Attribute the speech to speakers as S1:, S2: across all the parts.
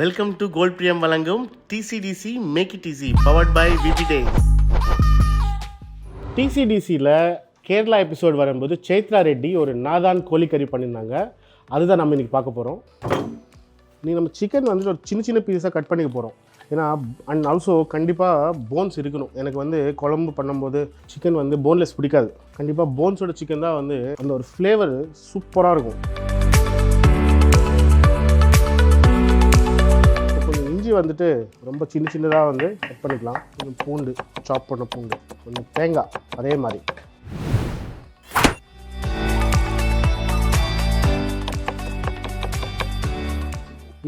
S1: Welcome to gold பிரியம் வழங்கும் TCDC make it easy powered by VP days. TCDCயில் Kerala episode வரும்போது சைத்ரா ரெட்டி ஒரு நாதான் கோழிக்கறி பண்ணியிருந்தாங்க. அதுதான் நம்ம இன்றைக்கி பார்க்க போகிறோம். நம்ம சிக்கன் வந்துட்டு ஒரு சின்ன சின்ன பீஸாக கட் பண்ணிக்க போகிறோம். ஏன்னா அண்ட் ஆல்சோ கண்டிப்பாக போன்ஸ் இருக்கணும். எனக்கு குழம்பு பண்ணும்போது சிக்கன் போன்லெஸ் பிடிக்காது. கண்டிப்பாக போன்ஸோட சிக்கன் தான் அந்த ஒரு ஃப்ளேவர் சூப்பராக இருக்கும். ரொம்ப சின்ன சின்னதாக கட் பண்ணிக்கலாம். கொஞ்சம் பூண்டு, சாப் பண்ண பூண்டு, கொஞ்சம் தேங்காய், அதே மாதிரி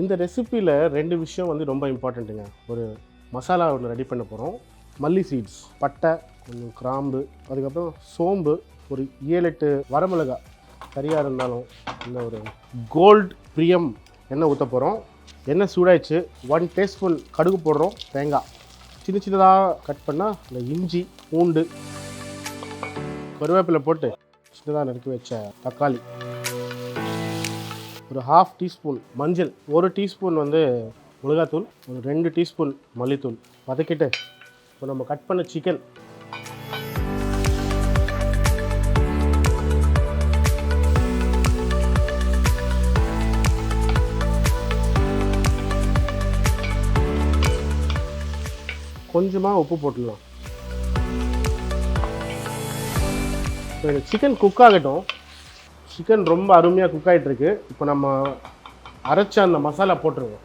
S1: இந்த ரெசிப்பியில் ரெண்டு விஷயம் ரொம்ப இம்பார்ட்டண்ட்டுங்க. ஒரு மசாலா ஒன்று ரெடி பண்ண போகிறோம். மல்லி சீட்ஸ், பட்டை, கொஞ்சம் கிராம்பு, அதுக்கப்புறம் சோம்பு, ஒரு 7-8 வரமிளகாய் கறியாக இருந்தாலும், இந்த ஒரு கோல்ட் பிரியம் எண்ணெய் ஊற்ற போகிறோம். எண்ணெய் சூடாயிடுச்சு. 1 டீஸ்பூன் கடுகு போடுறோம். தேங்காய் சின்ன சின்னதாக கட் பண்ணால் இந்த இஞ்சி, பூண்டு, கருவேப்பிலை போட்டு சின்னதாக நறுக்கி வச்ச தக்காளி, ஒரு 1/2 டீஸ்பூன் மஞ்சள், 1 டீஸ்பூன் மிளகாத்தூள், ஒரு 2 டீஸ்பூன் மல்லித்தூள் வதக்கிட்டு இப்போ நம்ம கட் பண்ண சிக்கன் கொஞ்சமாக உப்பு போட்டுடலாம். இப்போ இந்த சிக்கன் குக் ஆகட்டும். சிக்கன் ரொம்ப அருமையாக குக் ஆகிட்டுருக்கு. இப்போ நம்ம அரைச்ச அந்த மசாலா போட்டுருவோம்.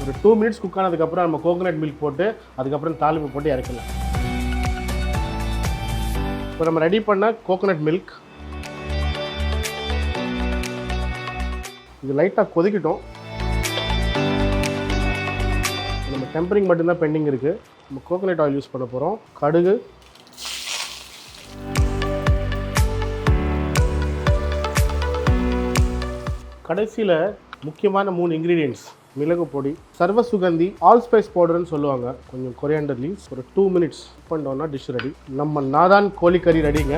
S1: ஒரு 2 மினிட்ஸ் குக் ஆனதுக்கப்புறம் நம்ம கோகோனட் மில்க் போட்டு அதுக்கப்புறம் தாளிப்பு போட்டு இறக்கலாம். இப்போ நம்ம ரெடி பண்ண கோகோனட் மில்க் இது லைட்டாக கொதிக்கிட்டோம். நம்ம டெம்பரிங் மட்டும்தான் பெண்டிங் இருக்குது. நம்ம கோகோனட் ஆயில் யூஸ் பண்ண போகிறோம். கடுகு, கடைசியில் முக்கியமான 3 இன்க்ரீடியன்ட்ஸ்: மிளகு பொடி, சர்வ சுகந்தி, ஆல் ஸ்பைஸ் பவுடர்னு சொல்லுவாங்க, கொஞ்சம் கொரியாண்டர் லீவ்ஸ். ஒரு 2 மினிட்ஸ் பண்ணோன்னா டிஷ் ரெடி. நம்ம நாதான் கோழிக்கறி ரெடிங்க.